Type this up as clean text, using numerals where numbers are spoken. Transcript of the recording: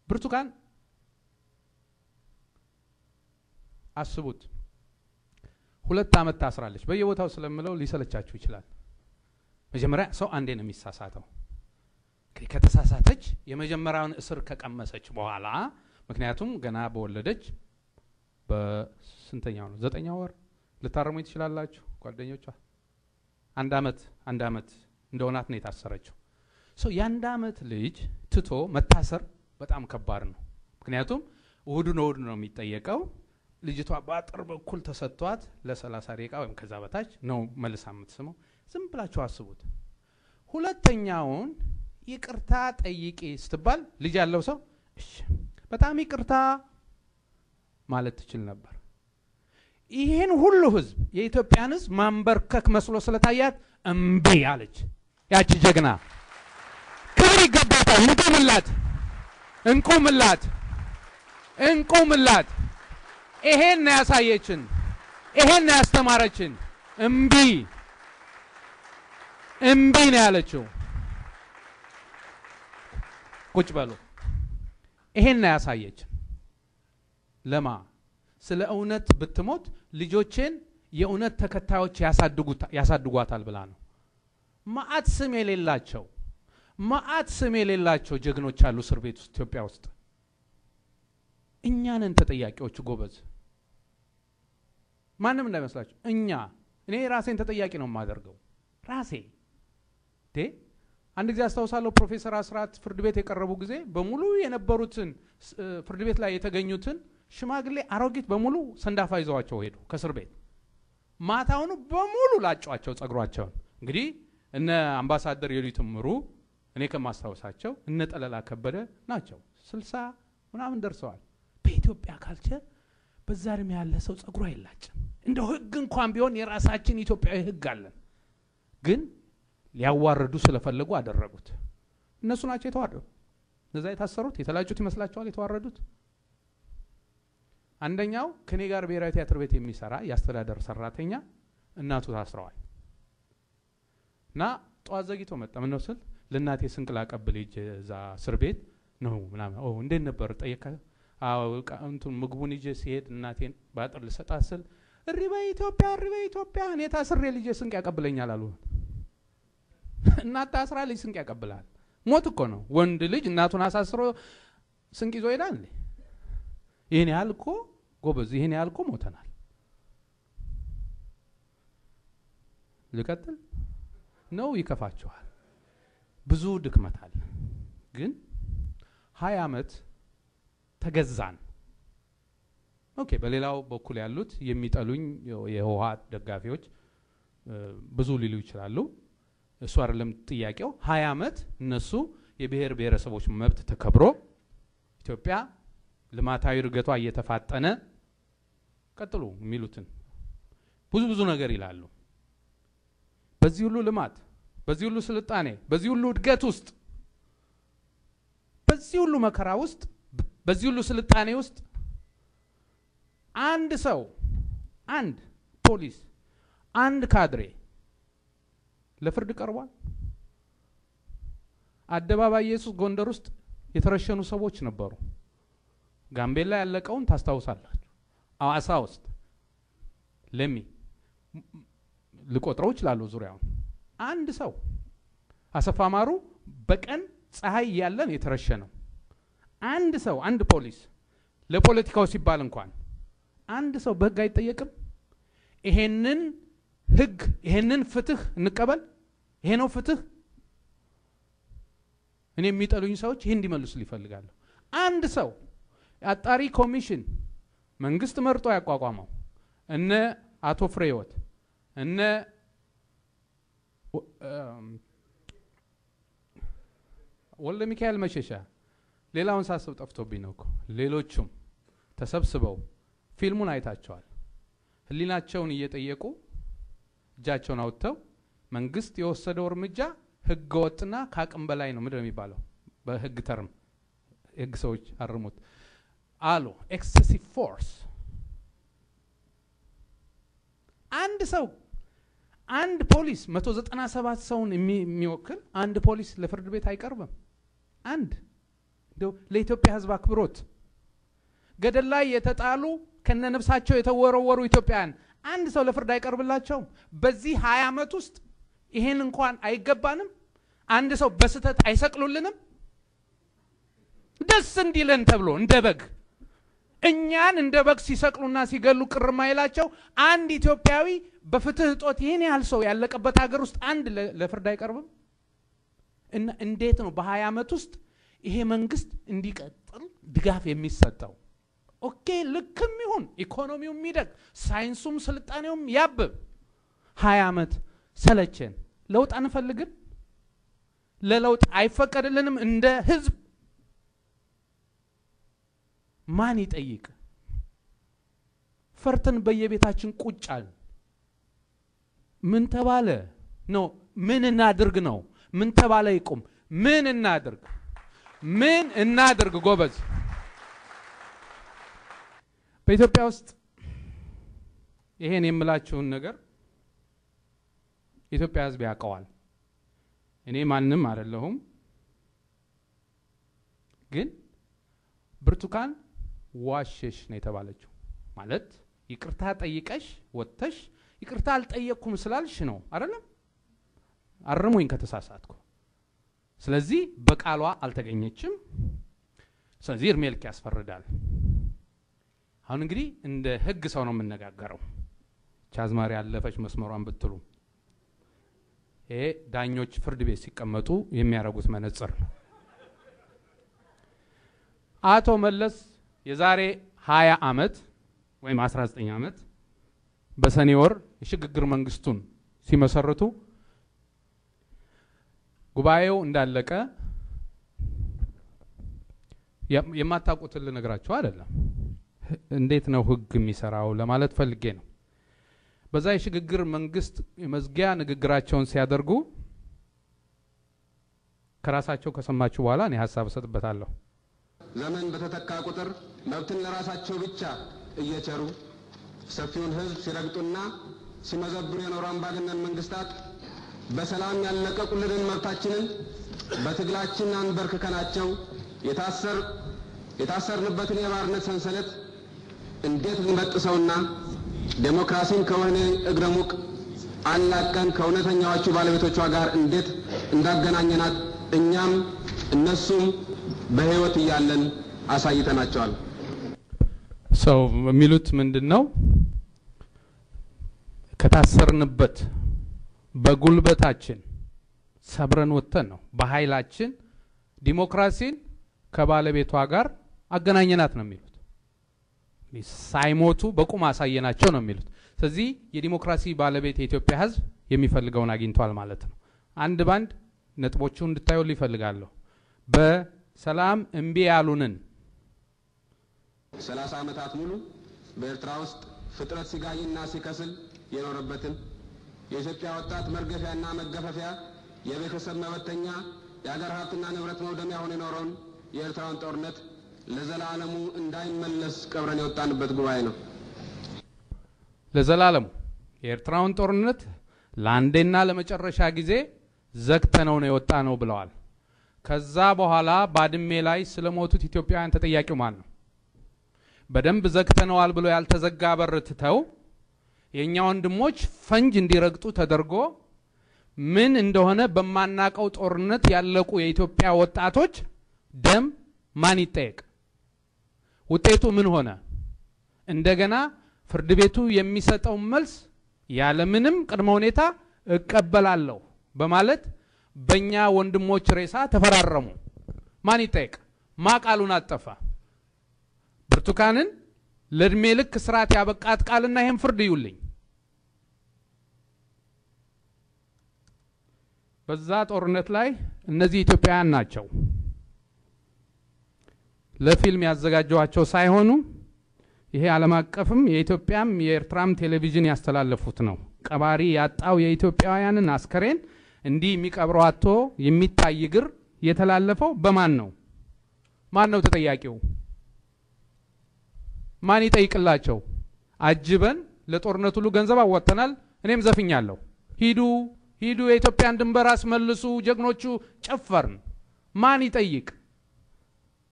ብርቱካን አስቡት 2 ዓመት ታስራለች በየቦታው ስለምለው ሊሰለቻችሁ ይችላል መጀመሪያ ሰው አንዴ ነው የሚሳሳተው ከተሳሳተች የመጀመሪያውን እስር ከቀመሰች በኋላ ምክንያቱም ገና በወለደች በስንተኛው ነው 9 ወር ልታረሙ ይችላልላችሁ ጓደኞቿ አንድ አመት እንደሆናት ነው የታሰረችው ሶ ያንድ አመት ልጅ ትቶ መታሰር በጣም ከባድ ነው ምክንያቱም እሁድ ነው የሚጠየቀው ልጅቷ ባጥር በኩል ተሰጥቷት ለ30 ደቂቃ ወይም ከዛ በታች ነው መልሳ የምትስመው ዝም ብላችሁ አስቡት ሁለተኛውን ይቅርታ ጠይቂ ስትባል ልጅ ያለው ሰው እሺ በጣም ይቅርታ ማለት ትችል ነበር ይሄን ሁሉ ህዝብ የኢትዮጵያን ህዝብ ማንበርከክ መስሎ ስለታያት እምቢ አለች ያቺ ጀግና ክብር ይገባታል እንቁምላት ይሄን ያሳየችን ይሄን ያስተማረችን እምቢ ነው ያለችው ቁጭ በሉ ይሄን ያሳየችን ለማ ስለ እውነት ብትሞት ልጆችን የእውነት ተከታዮች ያሳድጓታል ብላ ነው ማአት ስም የሌላቸው ጀግኖች አሉ እስር ቤት ውስጥ ኢትዮጵያ ውስጥ እኛንን ተጠያቂዎች ጎበዝ ማንንም እንዳይመስላችሁ እኔ ራሴን ተጠያቂ ነው ማደርገው ራሴ አንድ ጊዜ አስተዋውሳለሁ ፕሮፌሰር አስራት ፍርድ ቤት የቀረቡ ጊዜ በሙሉ የነበሩትን ፍርድ ቤት ላይ የተገኙትን ሽማግሌ አሮጊት በሙሉ ሰንዳፋ ይዘዋቸው ሄዱ ከስር ቤት ማታውኑ በሙሉ ላጫቸው ጸጉራቸውን እንግዲህ እነ አምባሳደር የሉትምሩ እኔ ከማስተዋውሳቸው እነ ጠለላ ከበደ ናቸው 60 ምናምን ደርሰዋል በኢትዮጵያ ካልቸር በዛርም ያለ ሰው ጸጉሩ አይላጭም እንደው ህግ እንኳን ቢሆን የራሳችን ኢትዮጵያዊ ህግ አለን ግን ሊያዋርዱ ስለፈለጉ አደረጉት እነሱ ናቸው የተዋረዱ እዛ የታሰሩት የተላጩት ይመስላችኋል የተዋረዱት አንደኛው ከኔ ጋር ብሔራዊ ቲያትር ቤት የሚሰራ ያስተዳደር ሰራተኛ እናቱ ታስረዋል እና ጧት ዘግይቶ መጣ ምን ነው ስል ለናቴ ስንቅላ ቀበል እዛ እስር ቤት ነው ምናምን እንዴት ነበር ጠየቀ እንቱን ምግቡን ይዤ ሲሄድ እናቴን ባጥር ልሰጣስል ሪባ ኢትዮጵያ እኔ ታስሬ ልጄ ስንቅ ያቀብለኛል አሉ እናት ታስራ ልጅ ስንቅ ያቀብላል ሞት እኮ ነው ወንድ ልጅ እናቱን አሳስሮ ስንቅ ይዞ ይላል ይሄን ያልኮ ጎበዝ ይሄን ያልኮ ሞተናል ልቀጥል ነው ይከፋቸዋል ብዙ ድክመት አለ ግን 20 አመት ተገዛን ኦኬ በሌላው በኩል ያሉት የሚጠሉኝ የህወሓት ደጋፊዎች ብዙ ሊሉ ይችላሉ እሱ አይደለም ጥያቄው 20 አመት እነሱ የብሔር ብሔረሰቦች መብት ተከብሮ ኢትዮጵያ ልማታዊ እድገቷ እየተፋጠነ ቀጥሉ የሚሉትን ብዙ ነገር ይላሉ በዚህ ሁሉ ልማት በዚህ ሁሉ ስልጣኔ በዚህ ሁሉ እድገት ውስጥ በዚህ ሁሉ መከራ ውስጥ በዚህ ሁሉ ስልጣኔ ውስጥ አንድ ሰው አንድ ፖሊስ አንድ ካድሬ ለፍርድ ቀርቧል አደባባይ ኢየሱስ ጎንደር ውስጥ የተረሸኑ ሰዎች ነበሩ ጋምቤላ ያለቀውን ታስታውሳላችሁ አዋሳ ውስጥ ለሚ ልቆጥረው ይችላል ዙሪያውን አንድ ሰው አሰፋማሩ በቀን ፀሐይ ያለን የተረሸነው አንድ ሰው አንድ ፖሊስ ለፖለቲካው ሲባል እንኳን አንድ ሰው በህግ አይጠየቅም ይሄንን ህግ ይሄንን ፍትህ እንቀበል ይሄ ነው ፍትህ እኔ የሚጠሉኝ ሰዎች ይሄን እንዲመልሱ ይፈልጋሉ አንድ ሰው አጣሪ ኮሚሽን መንግስት መርጦ ያቋቋመው እነ አቶ ፍሬህይወት እነ ወልደ ሚካኤል መሸሻ ሌላውን ሳስብ ጠፍቶብኝ ነው እኮ ሌሎቹም ተሰብስበው ፊልሙን አይታቸዋል ህሊናቸውን እየጠየቁ እጃቸውን አውጥተው መንግስት የወሰደው እርምጃ ህገ ወጥና ካቅም በላይ ነው ምንድነው የሚባለው በህግ ተርም ህግ ሰዎች አርሙት አሉ ኤክሰሲቭ ፎርስ አንድ ሰው አንድ ፖሊስ 197 ሰውን የሚወክል አንድ ፖሊስ ለፍርድ ቤት አይቀርብም አንድ እንደው ለኢትዮጵያ ህዝብ አክብሮት ገደል ላይ የተጣሉ ከነነፍሳቸው የተወረወሩ ኢትዮጵያውያን አንድ ሰው ለፍርድ አይቀርብላቸው በዚህ 20 ዓመት ውስጥ ይሄን እንኳን አይገባንም አንድ ሰው በስተት አይሰቅሉልንም ደስ እንዲለን ተብሎ እንደበግ እኛን እንደበግ ሲሰቅሉና ሲገሉ ቅርማይላቸው አንድ ኢትዮጵያዊ በፍትህ ጦት ይሄን ያህል ሰው ያለቀበት ሀገር ውስጥ አንድ ለፍርድ አይቀርብም እና እንዴት ነው በ20 ዓመት ውስጥ ይሄ መንግስት እንዲቀጥል ድጋፍ የሚሰጠው ኦኬ ልክም ይሁን ኢኮኖሚው የሚደግ ሳይንሱም ስልጣኔውም ያብብ 20 ዓመት ሰለቸን ለውጥ አንፈልግም ለለውጥ አይፈቀድልንም እንደ ህዝብ ማን ይጠይቅ ፈርተን በየቤታችን ቁጫል ምን ተባለ ነው ምን እናድርግ ነው ምን ተባለ ይቆም ምን እናድርግ ጎበዝ በኢትዮጵያ ውስጥ ይሄን የምላችሁን ነገር ኢትዮጵያ ህዝብ ያቀዋል እኔ ማንንም አይደለሁም ግን ብርቱካን ዋሸሽ ነው የተባለችው ማለት ይቅርታ ጠይቀሽ ወጥተሽ ይቅርታ አልጠየቅኩም ስላልሽ ነው አይደለም አርሙኝ ከተሳሳትኩ ስለዚህ በቃሏ አልተገኘችም ስለዚህ እርሜልክ ያስፈርዳል አሁን እንግዲህ እንደ ህግ ሰው ነው የምንነጋገረው ቻዝማሪ ያለፈች መስመሯን ብትሉ ይሄ ዳኞች ፍርድ ቤት ሲቀመጡ የሚያረጉት መነጽር ነው አቶ መለስ የዛሬ 20 ዓመት ወይም 19 ዓመት በሰኔ ወር የሽግግር መንግስቱን ሲመሰርቱ ጉባኤው እንዳለቀ የማታውቁት ልነግራችሁ አይደለም እንዴት ነው ህግ የሚሰራው ለማለት ፈልጌ ነው በዛ የሽግግር መንግስት የመዝጊያ ንግግራቸውን ሲያደርጉ ከራሳቸው ከሰማችሁ በኋላ እኔ ሐሳብ ሰጥበታለሁ ዘመን በተተካ ቁጥር መብትን ለራሳቸው ብቻ እየቸሩ ሰፊውን ህዝብ ሲረግጡና ሲመዘብሩ የኖሩ አምባገነን መንግስታት በሰላም ያለቀቁልን መብታችንን በትግላችን አንበርክከናቸው የታሰርንበትን የባርነት ሰንሰለት እንዴት ልንበጥሰውና ዴሞክራሲን ከወህኒ እግረ ሙቅ አላቀን ከእውነተኛዎቹ ባለቤቶቿ ጋር እንዴት እንዳገናኘናት እኛም እነሱም በህይወት እያለን አሳይተናቸዋል ሰው የሚሉት ምንድነው ከታሰርንበት በጉልበታችን ሰብረን ወጥተን ነው በኃይላችን ዲሞክራሲን ከባለቤቷ ጋር አገናኘናት ነው የሚሉት ሳይሞቱ በቁም አሳየናቸው ነው የሚሉት ስለዚህ የዲሞክራሲ ባለቤት የኢትዮጵያ ህዝብ የሚፈልገውን አግኝቷል ማለት ነው አንድ ባንድ ነጥቦቹን እንድታዩ ይፈልጋለሁ በሰላም እንቢ ያሉንን 30 ዓመታት ሙሉ በኤርትራ ውስጥ ፍጥረት ሲጋይና ሲከስል የኖረበትን የኢትዮጵያ ወጣት መርገፊያና መገፈፊያ የቤተሰብ መበተኛ የአገር ሀብትና ንብረት መውደሚያ ሆኖ የኖረውን የኤርትራን ጦርነት ለዘላለሙ እንዳይመለስ ቀብረን የወጣንበት ጉባኤ ነው ለዘላለሙ የኤርትራን ጦርነት ለአንዴና ለመጨረሻ ጊዜ ዘግተነው ነው የወጣነው ብለዋል ከዛ በኋላ ባድሜ ላይ ስለሞቱት ኢትዮጵያውያን ተጠያቂው ማን ነው በደንብ ዘግተነዋል ብሎ ያልተዘጋ በር ትተው የኛ ወንድሞች ፈንጅ እንዲረግጡ ተደርጎ ምን እንደሆነ በማናቀው ጦርነት ያለቁ የኢትዮጵያ ወጣቶች ደም ማን ይጠየቅ ውጤቱ ምን ሆነ እንደገና ፍርድ ቤቱ የሚሰጠው መልስ ያለ ምንም ቅድመ ሁኔታ እቀበላለሁ በማለት በእኛ ወንድሞች ሬሳ ተፈራረሙ ማን ይጠየቅ ማቃሉን አጠፋ ብርቱካንን ለድሜ ልክ ስርዓት ያበቃት ቃልና ይሄን ፍርድ ይውልኝ በዛ ጦርነት ላይ እነዚህ ኢትዮጵያውያን ናቸው ለፊልም ያዘጋጇቸው ሳይሆኑ ይሄ ዓለም አቀፍም የኢትዮጵያም የኤርትራም ቴሌቪዥን ያስተላለፉት ነው ቀባሪ ያጣው የኢትዮጵያውያንን አስከሬን እንዲህ የሚቀብረው አጥቶ የሚታይ ግር የተላለፈው በማን ነው ማን ነው ተጠያቂው ማን ይጠይቅላቸው አጅበን ለጦርነቱ ሁሉ ገንዘብ አወጣናል እኔም ዘፍኛለሁ ሂዱ የኢትዮጵያን ድንበር አስመልሱ ጀግኖቹ ጨፈርን ማን ይጠይቅ